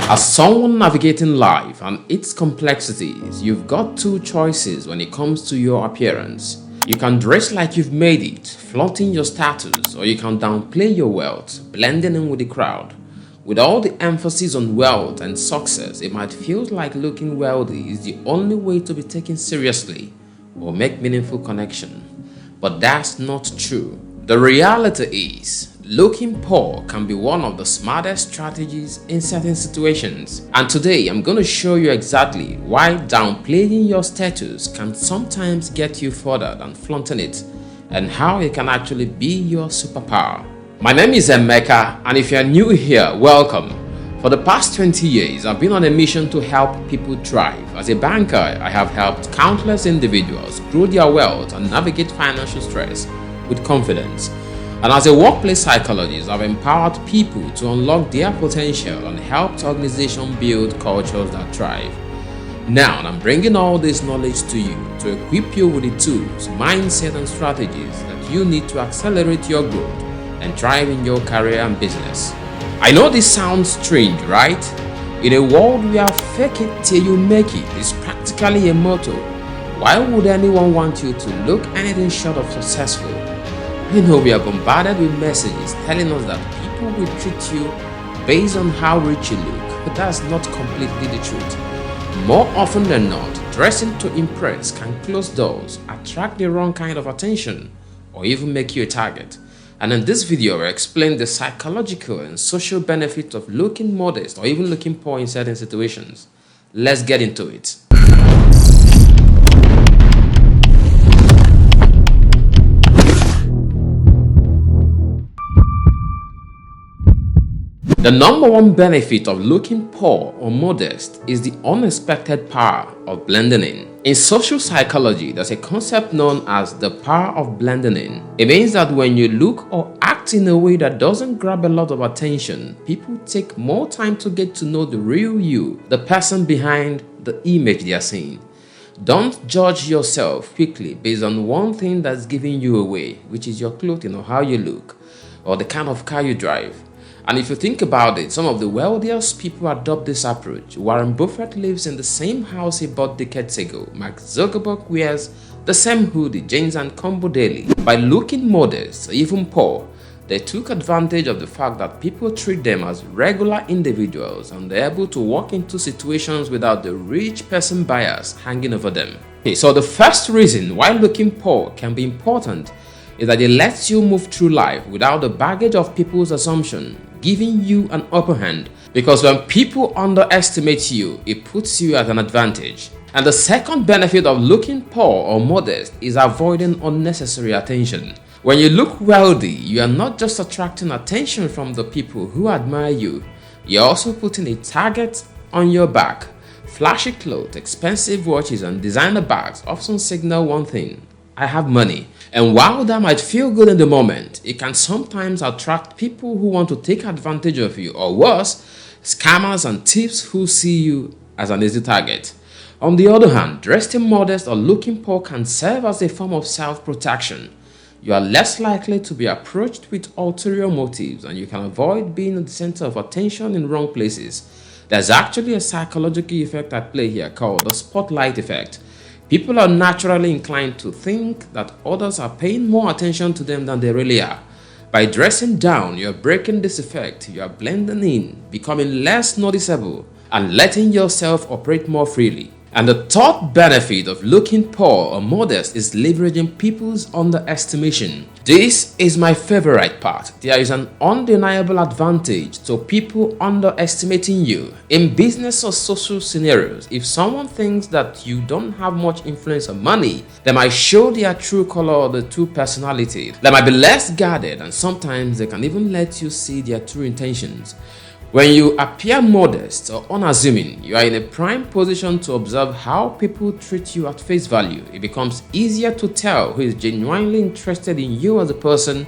As someone navigating life and its complexities, you've got two choices when it comes to your appearance. You can dress like you've made it, flaunting your status, or you can downplay your wealth, blending in with the crowd. With all the emphasis on wealth and success, it might feel like looking wealthy is the only way to be taken seriously or make meaningful connection. But that's not true. The reality is, looking poor can be one of the smartest strategies in certain situations. And today, I'm going to show you exactly why downplaying your status can sometimes get you further than flaunting it, and how it can actually be your superpower. My name is Emeka, and if you're new here, welcome. For the past 20 years, I've been on a mission to help people thrive. As a banker, I have helped countless individuals grow their wealth and navigate financial stress with confidence. And as a workplace psychologist, I've empowered people to unlock their potential and helped organizations build cultures that thrive. Now, I'm bringing all this knowledge to you to equip you with the tools, mindset, and strategies that you need to accelerate your growth and thrive in your career and business. I know this sounds strange, right? In a world where fake it till you make it is practically a motto, why would anyone want you to look anything short of successful? You know, we are bombarded with messages telling us that people will treat you based on how rich you look, but that's not completely the truth. More often than not, dressing to impress can close doors, attract the wrong kind of attention, or even make you a target. And in this video, I explain the psychological and social benefits of looking modest or even looking poor in certain situations. Let's get into it. The number one benefit of looking poor or modest is the unexpected power of blending in. In social psychology, there's a concept known as the power of blending in. It means that when you look or act in a way that doesn't grab a lot of attention, people take more time to get to know the real you, the person behind the image they are seeing. Don't judge yourself quickly based on one thing that's giving you away, which is your clothing or how you look, or the kind of car you drive. And if you think about it, some of the wealthiest people adopt this approach. Warren Buffett lives in the same house he bought decades ago. Mark Zuckerberg wears the same hoodie, jeans, and combo daily. By looking modest, even poor, they took advantage of the fact that people treat them as regular individuals and they're able to walk into situations without the rich person bias hanging over them. Okay, so the first reason why looking poor can be important is that it lets you move through life without the baggage of people's assumption, giving you an upper hand. Because when people underestimate you, it puts you at an advantage. And the second benefit of looking poor or modest is avoiding unnecessary attention. When you look wealthy, you are not just attracting attention from the people who admire you, you're also putting a target on your back. Flashy clothes, expensive watches, and designer bags often signal one thing: I have money. And while that might feel good in the moment, it can sometimes attract people who want to take advantage of you, or worse, scammers and thieves who see you as an easy target. On the other hand, dressing modest or looking poor can serve as a form of self-protection. You are less likely to be approached with ulterior motives, and you can avoid being the center of attention in wrong places. There's actually a psychological effect at play here called the spotlight effect. People are naturally inclined to think that others are paying more attention to them than they really are. By dressing down, you are breaking this effect. You are blending in, becoming less noticeable, and letting yourself operate more freely. And the third benefit of looking poor or modest is leveraging people's underestimation. This is my favorite part. There is an undeniable advantage to people underestimating you. In business or social scenarios, if someone thinks that you don't have much influence or money, they might show their true color or the true personality. They might be less guarded, and sometimes they can even let you see their true intentions. When you appear modest or unassuming, you are in a prime position to observe how people treat you at face value. It becomes easier to tell who is genuinely interested in you as a person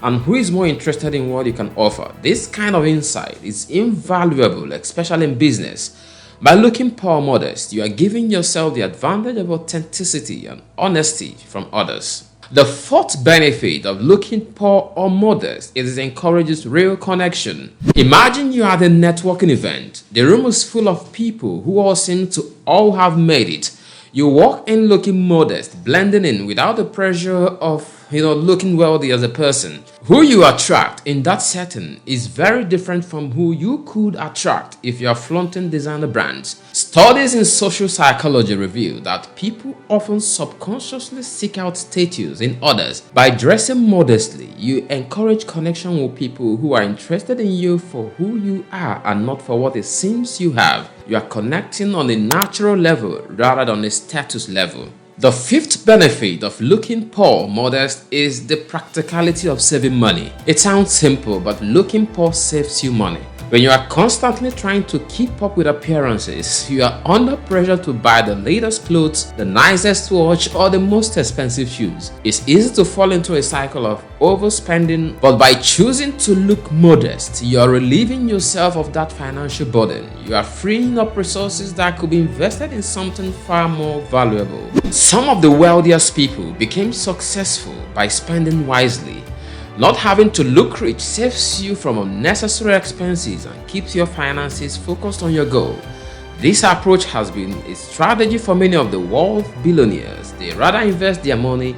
and who is more interested in what you can offer. This kind of insight is invaluable, especially in business. By looking poor or modest, you are giving yourself the advantage of authenticity and honesty from others. The fourth benefit of looking poor or modest is it encourages real connection. Imagine you are at a networking event. The room is full of people who all seem to all have made it. You walk in looking modest, blending in without the pressure of looking wealthy as a person. Who you attract in that setting is very different from who you could attract if you are flaunting designer brands. Studies in social psychology reveal that people often subconsciously seek out status in others. By dressing modestly, you encourage connection with people who are interested in you for who you are and not for what it seems you have. You are connecting on a natural level rather than a status level. The fifth benefit of looking poor or modest is the practicality of saving money. It sounds simple, but looking poor saves you money. When you are constantly trying to keep up with appearances, you are under pressure to buy the latest clothes, the nicest watch, or the most expensive shoes. It's easy to fall into a cycle of overspending, but by choosing to look modest, you are relieving yourself of that financial burden. You are freeing up resources that could be invested in something far more valuable. Some of the wealthiest people became successful by spending wisely. Not having to look rich saves you from unnecessary expenses and keeps your finances focused on your goal. This approach has been a strategy for many of the world's billionaires. They rather invest their money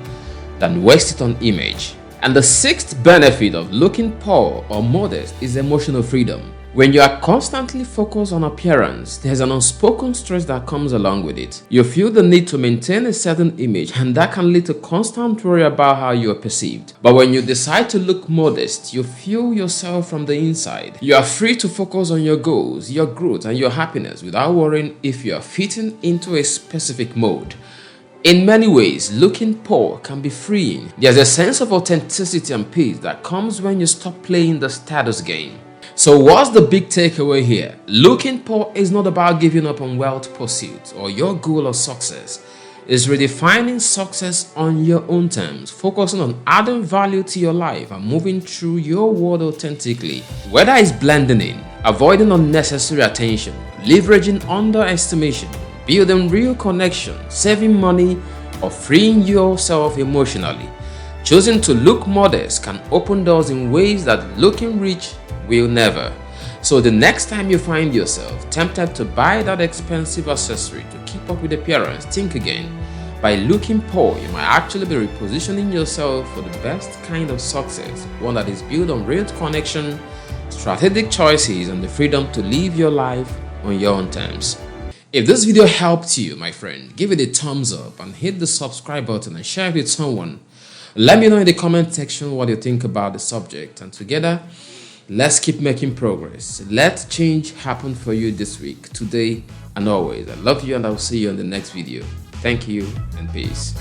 than waste it on image. And the sixth benefit of looking poor or modest is emotional freedom. When you are constantly focused on appearance, there's an unspoken stress that comes along with it. You feel the need to maintain a certain image, and that can lead to constant worry about how you are perceived. But when you decide to look modest, you fuel yourself from the inside. You are free to focus on your goals, your growth, and your happiness without worrying if you are fitting into a specific mode. In many ways, looking poor can be freeing. There's a sense of authenticity and peace that comes when you stop playing the status game. So what's the big takeaway here? Looking poor is not about giving up on wealth pursuits or your goal of success. It's redefining success on your own terms, focusing on adding value to your life and moving through your world authentically. Whether it's blending in, avoiding unnecessary attention, leveraging underestimation, building real connection, saving money, or freeing yourself emotionally, choosing to look modest can open doors in ways that looking rich will never. So the next time you find yourself tempted to buy that expensive accessory to keep up with appearance, think again. By looking poor, you might actually be repositioning yourself for the best kind of success, one that is built on real connection, strategic choices, and the freedom to live your life on your own terms. If this video helped you, my friend, give it a thumbs up and hit the subscribe button and share it with someone. Let me know in the comment section what you think about the subject, and together, let's keep making progress. Let change happen for you this week, today, and always. I love you, and I'll see you in the next video. Thank you and peace.